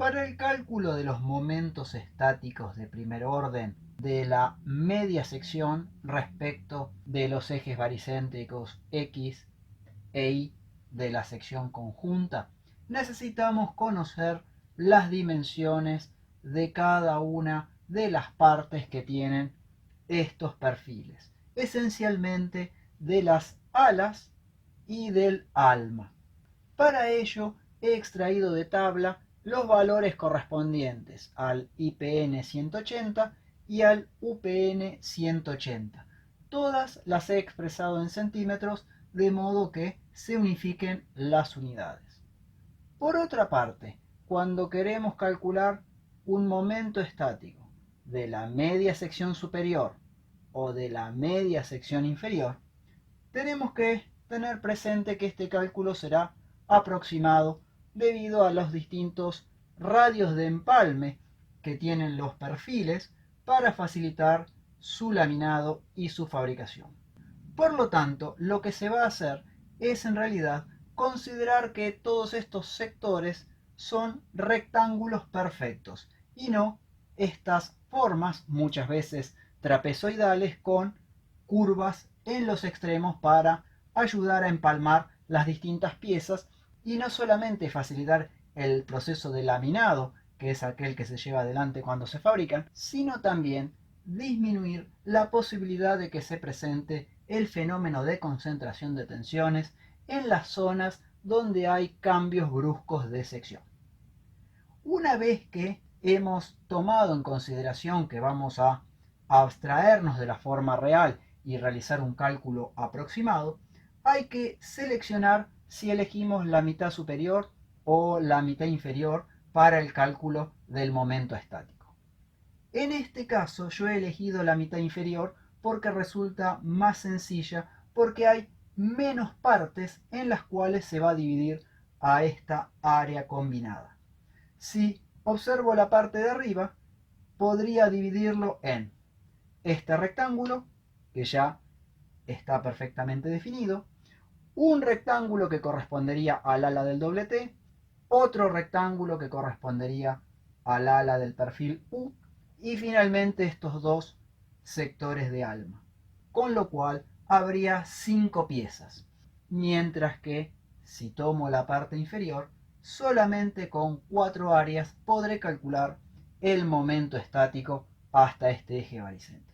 Para el cálculo de los momentos estáticos de primer orden de la media sección respecto de los ejes baricéntricos X e Y de la sección conjunta, necesitamos conocer las dimensiones de cada una de las partes que tienen estos perfiles, esencialmente de las alas y del alma. Para ello he extraído de tabla los valores correspondientes al IPN 180 y al UPN 180. Todas las he expresado en centímetros de modo que se unifiquen las unidades. Por otra parte, cuando queremos calcular un momento estático de la media sección superior o de la media sección inferior, tenemos que tener presente que este cálculo será aproximado debido a los distintos radios de empalme que tienen los perfiles para facilitar su laminado y su fabricación. Por lo tanto, lo que se va a hacer es en realidad considerar que todos estos sectores son rectángulos perfectos y no estas formas, muchas veces trapezoidales, con curvas en los extremos para ayudar a empalmar las distintas piezas y no solamente facilitar el proceso de laminado, que es aquel que se lleva adelante cuando se fabrican, sino también disminuir la posibilidad de que se presente el fenómeno de concentración de tensiones en las zonas donde hay cambios bruscos de sección. Una vez que hemos tomado en consideración que vamos a abstraernos de la forma real y realizar un cálculo aproximado, hay que seleccionar si elegimos la mitad superior o la mitad inferior para el cálculo del momento estático. En este caso yo he elegido la mitad inferior porque resulta más sencilla, porque hay menos partes en las cuales se va a dividir a esta área combinada. Si observo la parte de arriba, podría dividirlo en este rectángulo, que ya está perfectamente definido, un rectángulo que correspondería al ala del doble T, otro rectángulo que correspondería al ala del perfil U y finalmente estos dos sectores de alma, con lo cual habría 5 piezas, mientras que si tomo la parte inferior, solamente con 4 áreas podré calcular el momento estático hasta este eje baricéntrico.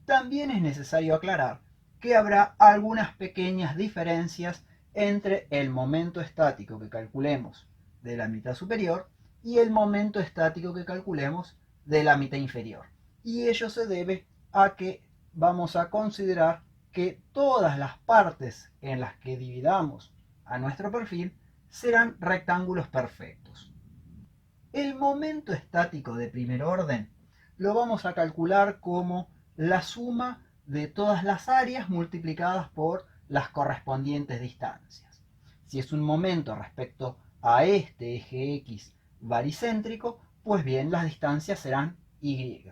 También es necesario aclarar que habrá algunas pequeñas diferencias entre el momento estático que calculemos de la mitad superior y el momento estático que calculemos de la mitad inferior. Y ello se debe a que vamos a considerar que todas las partes en las que dividamos a nuestro perfil serán rectángulos perfectos. El momento estático de primer orden lo vamos a calcular como la suma de todas las áreas multiplicadas por las correspondientes distancias. Si es un momento respecto a este eje X baricéntrico, pues bien, las distancias serán Y.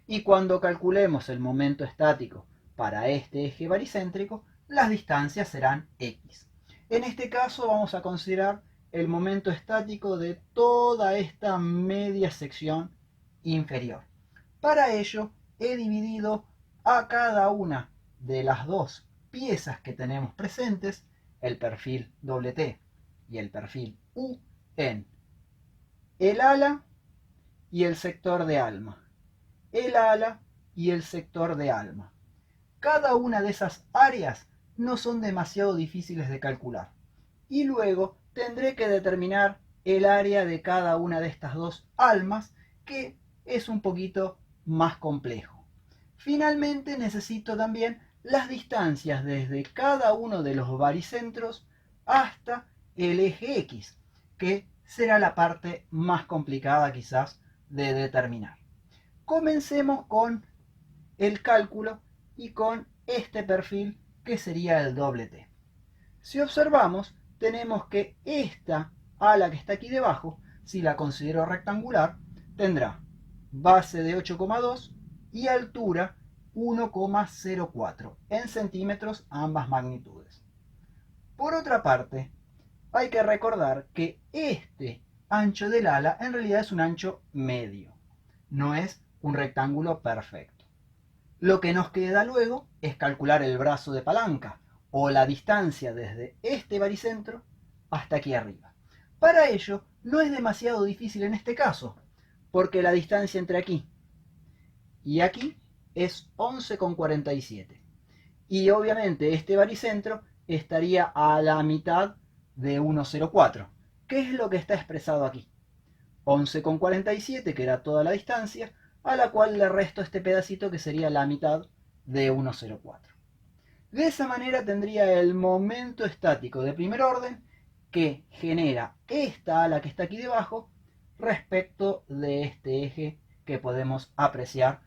Y cuando calculemos el momento estático para este eje baricéntrico, las distancias serán X. En este caso vamos a considerar el momento estático de toda esta media sección inferior. Para ello he dividido a cada una de las dos piezas que tenemos presentes, el perfil T y el perfil U, en el ala y el sector de alma, el ala y el sector de alma. Cada una de esas áreas no son demasiado difíciles de calcular. Y luego tendré que determinar el área de cada una de estas dos almas, que es un poquito más complejo. Finalmente necesito también las distancias desde cada uno de los baricentros hasta el eje X, que será la parte más complicada quizás de determinar. Comencemos con el cálculo y con este perfil que sería el doble T. Si observamos, tenemos que esta ala que está aquí debajo, si la considero rectangular, tendrá base de 8,2 y altura 1,04 en centímetros ambas magnitudes. Por otra parte, hay que recordar que este ancho del ala en realidad es un ancho medio, no es un rectángulo perfecto. Lo que nos queda luego es calcular el brazo de palanca o la distancia desde este baricentro hasta aquí arriba. Para ello no es demasiado difícil en este caso, porque la distancia entre aquí y aquí es 11,47. Y obviamente este baricentro estaría a la mitad de 1,04, que es lo que está expresado aquí. 11,47, que era toda la distancia, a la cual le resto este pedacito que sería la mitad de 1,04. De esa manera tendría el momento estático de primer orden que genera esta ala que está aquí debajo respecto de este eje que podemos apreciar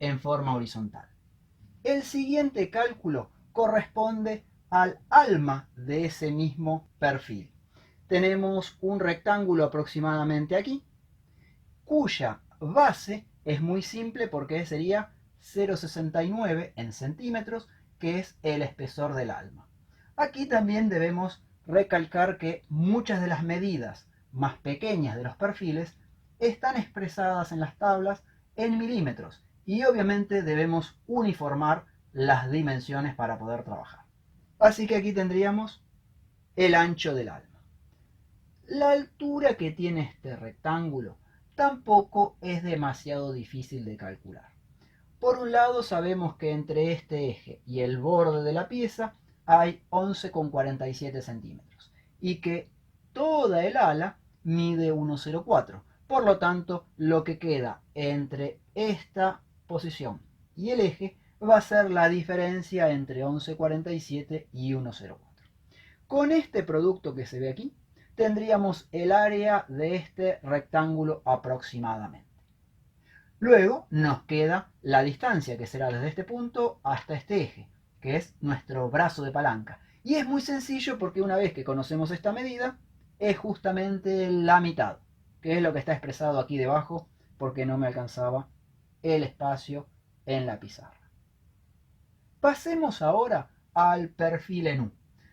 en forma horizontal. El siguiente cálculo corresponde al alma de ese mismo perfil. Tenemos un rectángulo aproximadamente aquí, cuya base es muy simple porque sería 0,69 en centímetros, que es el espesor del alma. Aquí también debemos recalcar que muchas de las medidas más pequeñas de los perfiles están expresadas en las tablas en milímetros y obviamente debemos uniformar las dimensiones para poder trabajar. Así que aquí tendríamos el ancho del alma. La altura que tiene este rectángulo tampoco es demasiado difícil de calcular. Por un lado sabemos que entre este eje y el borde de la pieza hay 11,47 centímetros y que toda el ala mide 1,04. Por lo tanto, lo que queda entre esta posición y el eje va a ser la diferencia entre 11,47 y 1,04. Con este producto que se ve aquí, tendríamos el área de este rectángulo aproximadamente. Luego nos queda la distancia, que será desde este punto hasta este eje, que es nuestro brazo de palanca. Y es muy sencillo porque una vez que conocemos esta medida, es justamente la mitad, que es lo que está expresado aquí debajo, porque no me alcanzaba el espacio en la pizarra. Pasemos ahora al perfil en U.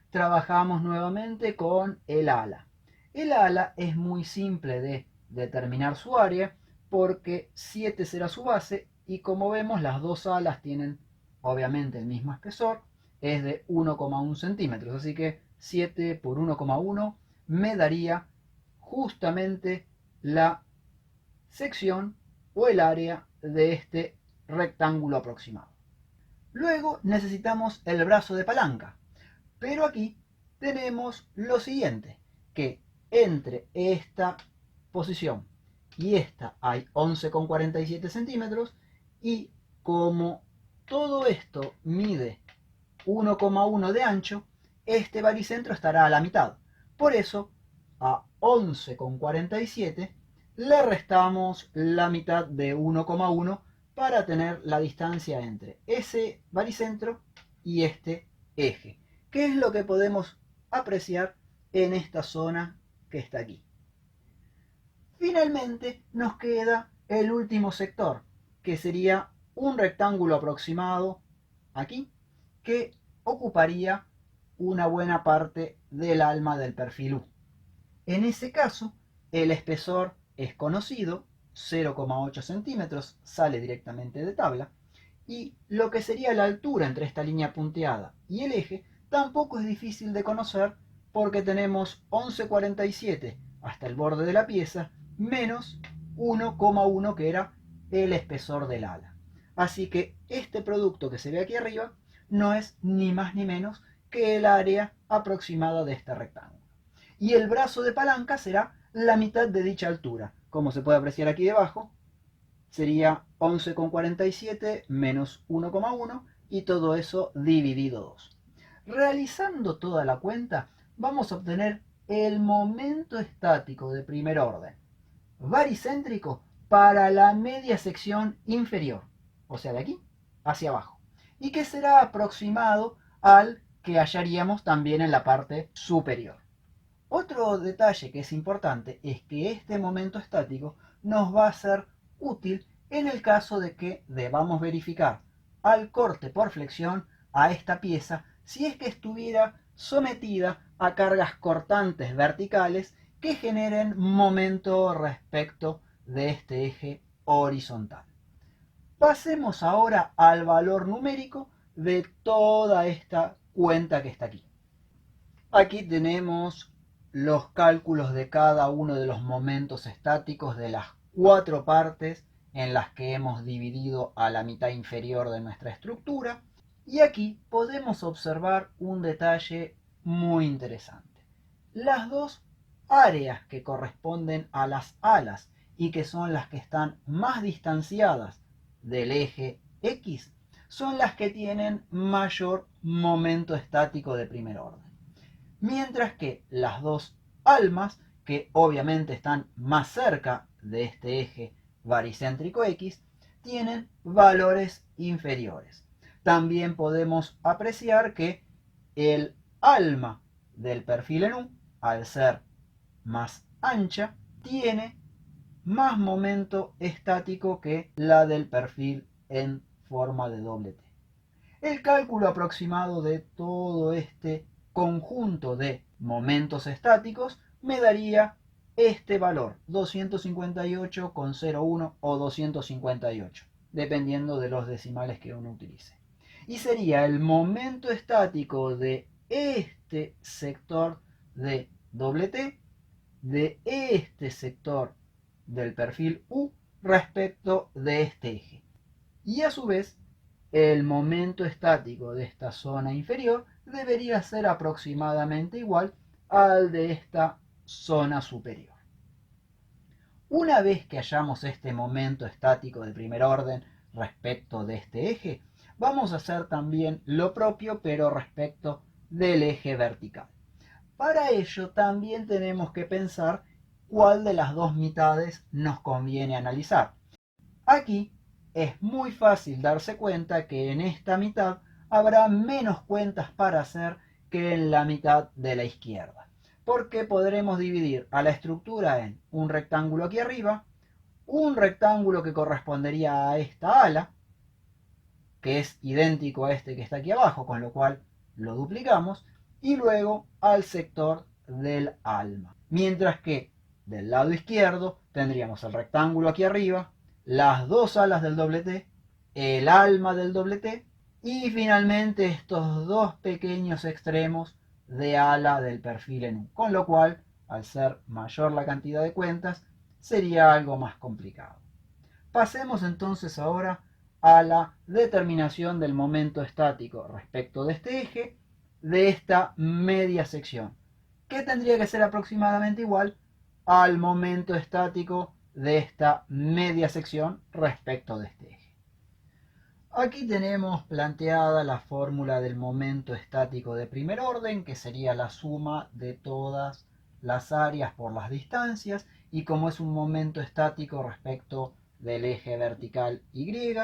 Trabajamos nuevamente con el ala. El ala es muy simple de determinar su área porque 7 será su base y como vemos las dos alas tienen obviamente el mismo espesor, es de 1,1 centímetros, así que 7 por 1,1 me daría justamente la sección o el área de este rectángulo aproximado. Luego necesitamos el brazo de palanca, pero aquí tenemos lo siguiente, que entre esta posición y esta hay 11,47 centímetros y como todo esto mide 1,1 de ancho, este baricentro estará a la mitad. Por eso a 11,47 le restamos la mitad de 1,1 para tener la distancia entre ese baricentro y este eje, que es lo que podemos apreciar en esta zona que está aquí. Finalmente nos queda el último sector, que sería un rectángulo aproximado aquí, que ocuparía una buena parte del alma del perfil U. En ese caso, el espesor es conocido, 0,8 centímetros, sale directamente de tabla, y lo que sería la altura entre esta línea punteada y el eje tampoco es difícil de conocer porque tenemos 11,47 hasta el borde de la pieza menos 1,1 que era el espesor del ala. Así que este producto que se ve aquí arriba no es ni más ni menos que el área aproximada de este rectángulo. Y el brazo de palanca será la mitad de dicha altura. Como se puede apreciar aquí debajo, sería 11,47 menos 1,1 y todo eso dividido 2. Realizando toda la cuenta, vamos a obtener el momento estático de primer orden baricéntrico para la media sección inferior, o sea de aquí hacia abajo, y que será aproximado al que hallaríamos también en la parte superior. Otro detalle que es importante es que este momento estático nos va a ser útil en el caso de que debamos verificar al corte por flexión a esta pieza si es que estuviera sometida a cargas cortantes verticales que generen momento respecto de este eje horizontal. Pasemos ahora al valor numérico de toda esta cuenta que está aquí. Aquí tenemos los cálculos de cada uno de los momentos estáticos de las 4 partes en las que hemos dividido a la mitad inferior de nuestra estructura. Y aquí podemos observar un detalle muy interesante. Las dos áreas que corresponden a las alas y que son las que están más distanciadas del eje X son las que tienen mayor momento estático de primer orden. Mientras que las dos almas, que obviamente están más cerca de este eje baricéntrico X, tienen valores inferiores. También podemos apreciar que el alma del perfil en U, al ser más ancha, tiene más momento estático que la del perfil en forma de doble T. El cálculo aproximado de todo este conjunto de momentos estáticos me daría este valor, 258,01 o 258, dependiendo de los decimales que uno utilice. Y sería el momento estático de este sector de doble T, de este sector del perfil U respecto de este eje. Y a su vez, el momento estático de esta zona inferior debería ser aproximadamente igual al de esta zona superior. Una vez que hayamos este momento estático de primer orden respecto de este eje, vamos a hacer también lo propio pero respecto del eje vertical. Para ello también tenemos que pensar cuál de las dos mitades nos conviene analizar. Aquí es muy fácil darse cuenta que en esta mitad habrá menos cuentas para hacer que en la mitad de la izquierda, porque podremos dividir a la estructura en un rectángulo aquí arriba, un rectángulo que correspondería a esta ala, que es idéntico a este que está aquí abajo, con lo cual lo duplicamos, y luego al sector del alma. Mientras que del lado izquierdo tendríamos el rectángulo aquí arriba, las dos alas del doble T, el alma del doble T y finalmente estos dos pequeños extremos de ala del perfil en U. Con lo cual, al ser mayor la cantidad de cuentas, sería algo más complicado. Pasemos entonces ahora a la determinación del momento estático respecto de este eje de esta media sección, que tendría que ser aproximadamente igual al momento estático de esta media sección respecto de este eje. Aquí tenemos planteada la fórmula del momento estático de primer orden, que sería la suma de todas las áreas por las distancias, y como es un momento estático respecto del eje vertical Y,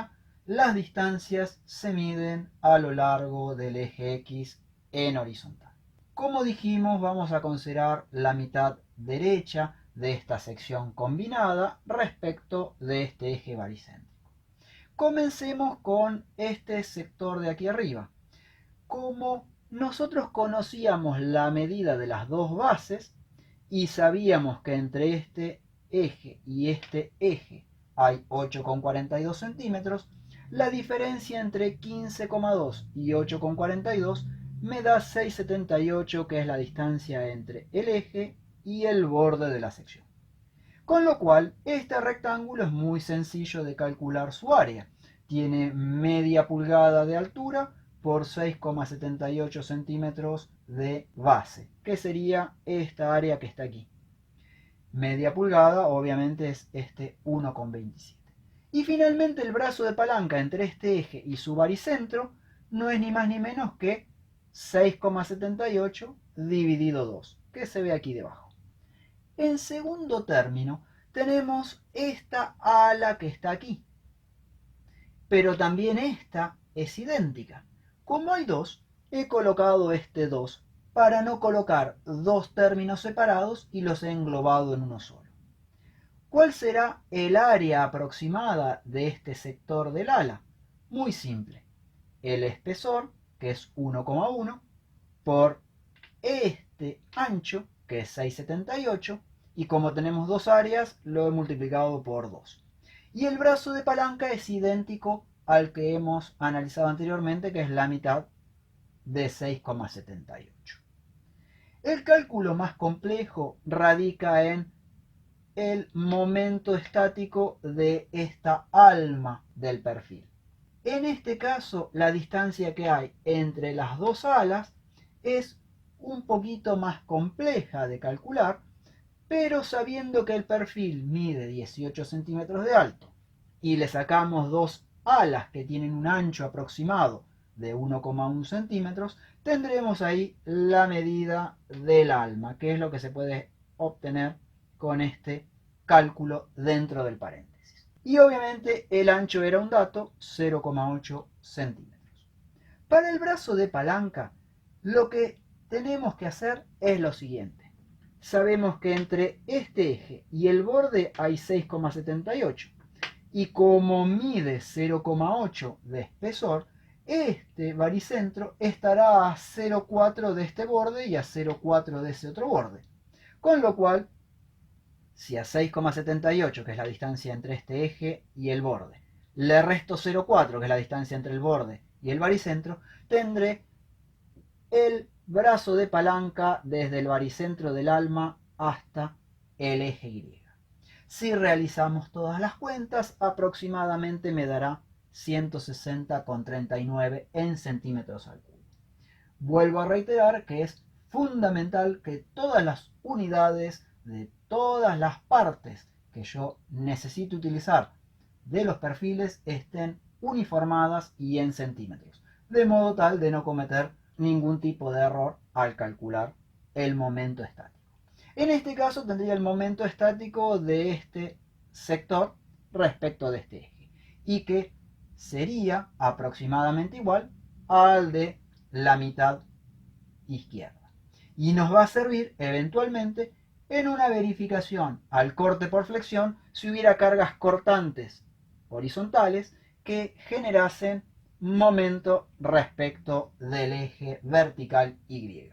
las distancias se miden a lo largo del eje X en horizontal. Como dijimos, vamos a considerar la mitad derecha de esta sección combinada respecto de este eje baricéntrico. Comencemos con este sector de aquí arriba. Como nosotros conocíamos la medida de las dos bases y sabíamos que entre este eje y este eje hay 8,42 centímetros, la diferencia entre 15,2 y 8,42 me da 6,78, que es la distancia entre el eje y el borde de la sección. Con lo cual, este rectángulo es muy sencillo de calcular su área. Tiene media pulgada de altura por 6,78 centímetros de base, que sería esta área que está aquí. Media pulgada obviamente es este 1,27. Y finalmente el brazo de palanca entre este eje y su baricentro no es ni más ni menos que 6,78 dividido 2, que se ve aquí debajo. En segundo término, tenemos esta ala que está aquí. Pero también esta es idéntica. Como hay dos, he colocado este 2 para no colocar dos términos separados y los he englobado en uno solo. ¿Cuál será el área aproximada de este sector del ala? Muy simple. El espesor, que es 1,1, por este ancho, que es 6,78, y como tenemos dos áreas, lo he multiplicado por 2. Y el brazo de palanca es idéntico al que hemos analizado anteriormente, que es la mitad de 6,78. El cálculo más complejo radica en el momento estático de esta alma del perfil. En este caso, la distancia que hay entre las dos alas es un poquito más compleja de calcular, pero sabiendo que el perfil mide 18 centímetros de alto y le sacamos dos alas que tienen un ancho aproximado de 1,1 centímetros, tendremos ahí la medida del alma, que es lo que se puede obtener con este cálculo dentro del paréntesis. Y obviamente el ancho era un dato, 0,8 centímetros. Para el brazo de palanca, lo que tenemos que hacer es lo siguiente. Sabemos que entre este eje y el borde hay 6,78 y como mide 0,8 de espesor, este baricentro estará a 0,4 de este borde y a 0,4 de ese otro borde. Con lo cual, si a 6,78, que es la distancia entre este eje y el borde, le resto 0,4, que es la distancia entre el borde y el baricentro, tendré el brazo de palanca desde el baricentro del alma hasta el eje Y. Si realizamos todas las cuentas, aproximadamente me dará 160,39 en centímetros al cubo. Vuelvo a reiterar que es fundamental que todas las unidades de todas las partes que yo necesito utilizar de los perfiles estén uniformadas y en centímetros, de modo tal de no cometer ningún tipo de error al calcular el momento estático. En este caso tendría el momento estático de este sector respecto de este eje y que sería aproximadamente igual al de la mitad izquierda. Y nos va a servir eventualmente en una verificación al corte por flexión si hubiera cargas cortantes horizontales que generasen momento respecto del eje vertical Y.